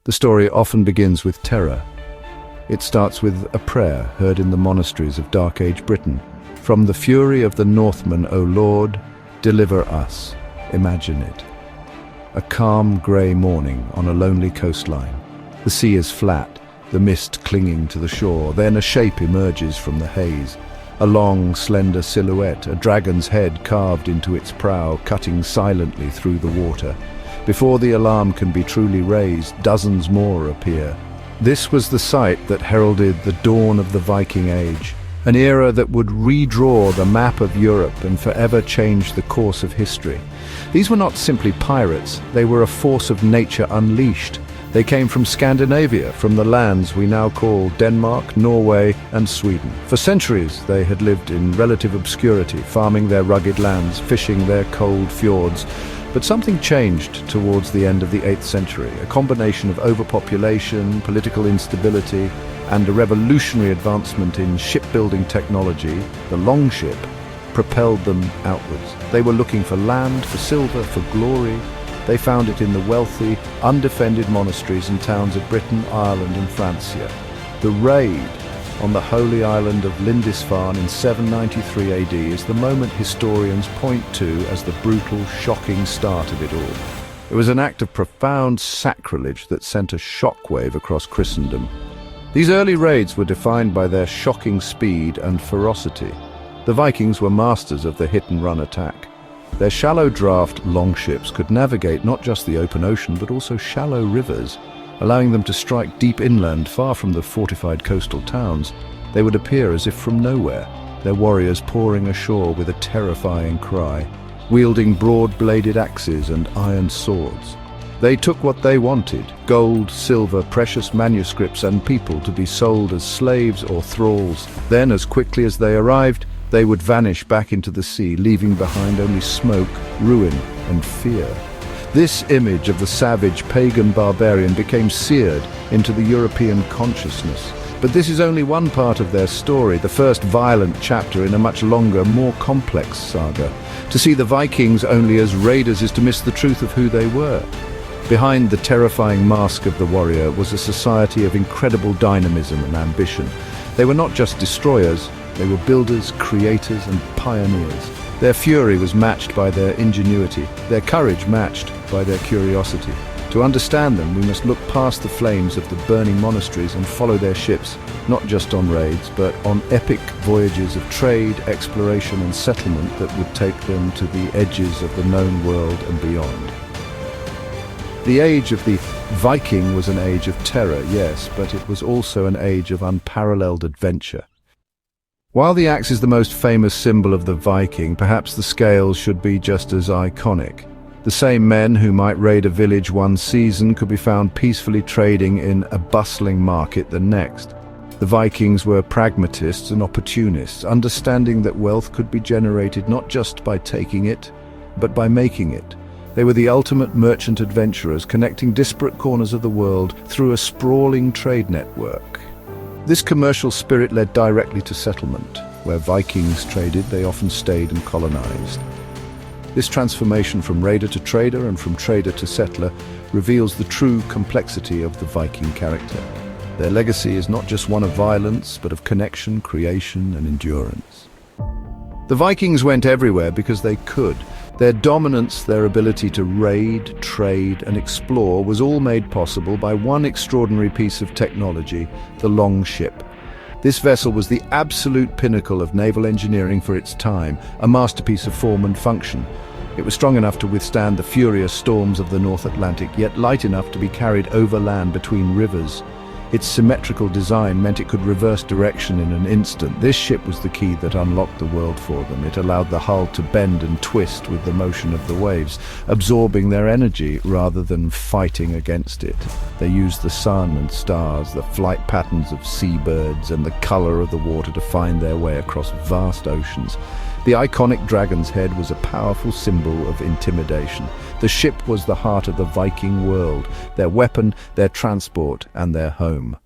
The story often begins with terror. It starts with a prayer heard in the monasteries of Dark Age Britain. From the fury of the Northmen, O Lord, deliver us. Imagine it. A calm grey morning on a lonely coastline. The sea is flat, the mist clinging to the shore. Then a shape emerges from the haze. A long, slender silhouette, a dragon's head carved into its prow, cutting silently through the water. Before the alarm can be truly raised, dozens more appear. This was the sight that heralded the dawn of the Viking Age, an era that would redraw the map of Europe and forever change the course of history. These were not simply pirates, they were a force of nature unleashed. They came from Scandinavia, from the lands we now call Denmark, Norway, and Sweden. For centuries they had lived in relative obscurity, farming their rugged lands, fishing their cold fjords. But something changed towards the end of the 8th century, a combination of overpopulation, political instability, and a revolutionary advancement in shipbuilding technology. The longship propelled them outwards. They were looking for land, for silver, for glory. They found it in the wealthy, undefended monasteries and towns of Britain, Ireland, and Francia. The raid on the holy island of Lindisfarne in 793 AD is the moment historians point to as the brutal, shocking start of it all. It was an act of profound sacrilege that sent a shockwave across Christendom. These early raids were defined by their shocking speed and ferocity. The Vikings were masters of the hit-and-run attack. Their shallow draft longships could navigate not just the open ocean but also shallow rivers, allowing them to strike deep inland far from the fortified coastal towns. They would appear as if from nowhere, their warriors pouring ashore with a terrifying cry, wielding broad-bladed axes and iron swords. They took what they wanted: gold, silver, precious manuscripts, and people to be sold as slaves or thralls. Then, as quickly as they arrived, they would vanish back into the sea, leaving behind only smoke, ruin, and fear. This image of the savage pagan barbarian became seared into the European consciousness. But this is only one part of their story, the first violent chapter in a much longer, more complex saga. To see the Vikings only as raiders is to miss the truth of who they were. Behind the terrifying mask of the warrior was a society of incredible dynamism and ambition. They were not just destroyers, they were builders, creators, and pioneers. Their fury was matched by their ingenuity, their courage matched by their curiosity. To understand them, we must look past the flames of the burning monasteries and follow their ships, not just on raids, but on epic voyages of trade, exploration, and settlement that would take them to the edges of the known world and beyond. The age of the Viking was an age of terror, yes, but it was also an age of unparalleled adventure. While the axe is the most famous symbol of the Viking, perhaps the scales should be just as iconic. The same men who might raid a village one season could be found peacefully trading in a bustling market the next. The Vikings were pragmatists and opportunists, understanding that wealth could be generated not just by taking it, but by making it. They were the ultimate merchant adventurers, connecting disparate corners of the world through a sprawling trade network. This commercial spirit led directly to settlement. Where Vikings traded, they often stayed and colonized. This transformation from raider to trader and from trader to settler reveals the true complexity of the Viking character. Their legacy is not just one of violence, but of connection, creation, and endurance. The Vikings went everywhere because they could. Their dominance, their ability to raid, trade, and explore was all made possible by one extraordinary piece of technology, the longship. This vessel was the absolute pinnacle of naval engineering for its time, a masterpiece of form and function. It was strong enough to withstand the furious storms of the North Atlantic, yet light enough to be carried over land between rivers. Its symmetrical design meant it could reverse direction in an instant. This ship was the key that unlocked the world for them. It allowed the hull to bend and twist with the motion of the waves, absorbing their energy rather than fighting against it. They used the sun and stars, the flight patterns of seabirds, and the color of the water to find their way across vast oceans. The iconic dragon's head was a powerful symbol of intimidation. The ship was the heart of the Viking world, their weapon, their transport, and their home.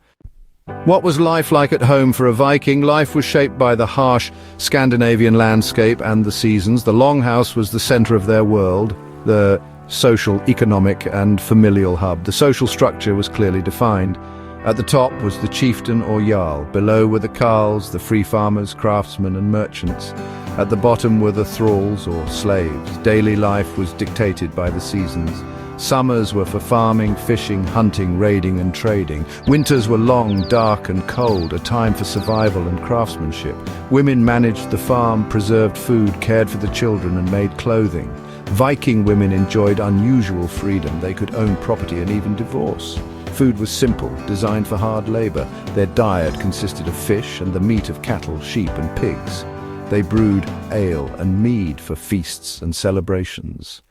What was life like at home for a Viking? Life was shaped by the harsh Scandinavian landscape and the seasons. The longhouse was the center of their world. The social, economic, and familial hub. The social structure was clearly defined. At the top was the chieftain or jarl. Below were the carls, the free farmers, craftsmen, and merchants. At the bottom were the thralls or slaves. Daily life was dictated by the seasons. Summers were for farming, fishing, hunting, raiding, and trading. Winters were long, dark, and cold, a time for survival and craftsmanship. Women managed the farm, preserved food, cared for the children, and made clothing. Viking women enjoyed unusual freedom. They could own property and even divorce. Food was simple, designed for hard labor. Their diet consisted of fish and the meat of cattle, sheep, and pigs. They brewed ale and mead for feasts and celebrations.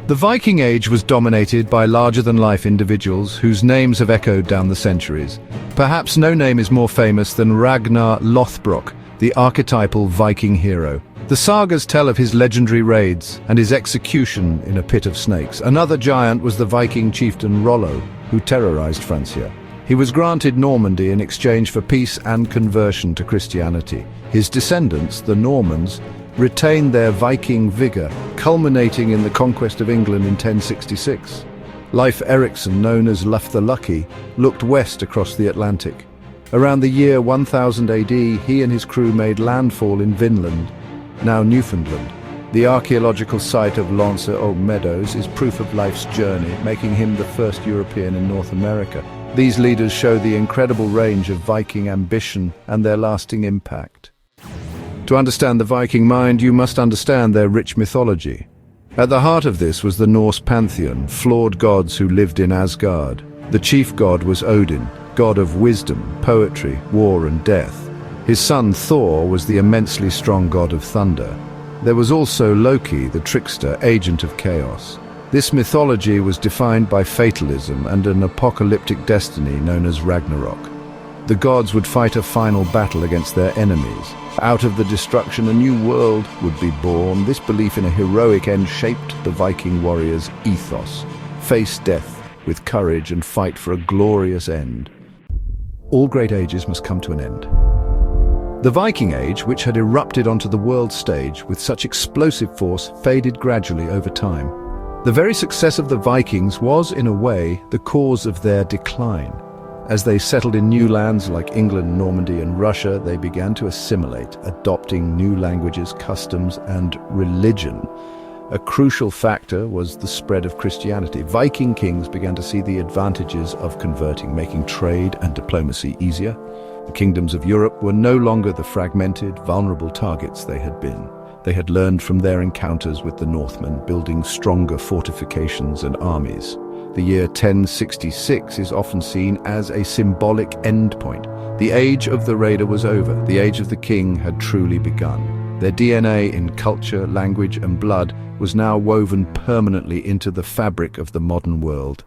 The Viking Age was dominated by larger-than-life individuals whose names have echoed down the centuries. Perhaps no name is more famous than Ragnar Lothbrok, the archetypal Viking hero. The sagas tell of his legendary raids and his execution in a pit of snakes. Another giant was the Viking chieftain Rollo, who terrorized Francia. He was granted Normandy in exchange for peace and conversion to Christianity. His descendants, the Normans, retained their Viking vigor, culminating in the conquest of England in 1066. Leif Erikson, known as Leif the Lucky, looked west across the Atlantic. Around the year 1000 AD, he and his crew made landfall in Vinland, now Newfoundland. The archaeological site of Lance aux Meadows is proof of Leif's journey, making him the first European in North America. These leaders show the incredible range of Viking ambition and their lasting impact. To understand the Viking mind, you must understand their rich mythology. At the heart of this was the Norse pantheon, flawed gods who lived in Asgard. The chief god was Odin, god of wisdom, poetry, war, and death. His son Thor was the immensely strong god of thunder. There was also Loki, the trickster, agent of chaos. This mythology was defined by fatalism and an apocalyptic destiny known as Ragnarok. The gods would fight a final battle against their enemies. Out of the destruction, a new world would be born. This belief in a heroic end shaped the Viking warriors' ethos. Face death with courage and fight for a glorious end. All great ages must come to an end. The Viking Age, which had erupted onto the world stage with such explosive force, faded gradually over time. The very success of the Vikings was, in a way, the cause of their decline. As they settled in new lands like England, Normandy, and Russia, they began to assimilate, adopting new languages, customs, and religion. A crucial factor was the spread of Christianity. Viking kings began to see the advantages of converting, making trade and diplomacy easier. The kingdoms of Europe were no longer the fragmented, vulnerable targets they had been. They had learned from their encounters with the Northmen, building stronger fortifications and armies. The year 1066 is often seen as a symbolic endpoint. The age of the raider was over. The age of the king had truly begun. Their DNA in culture, language, and blood was now woven permanently into the fabric of the modern world.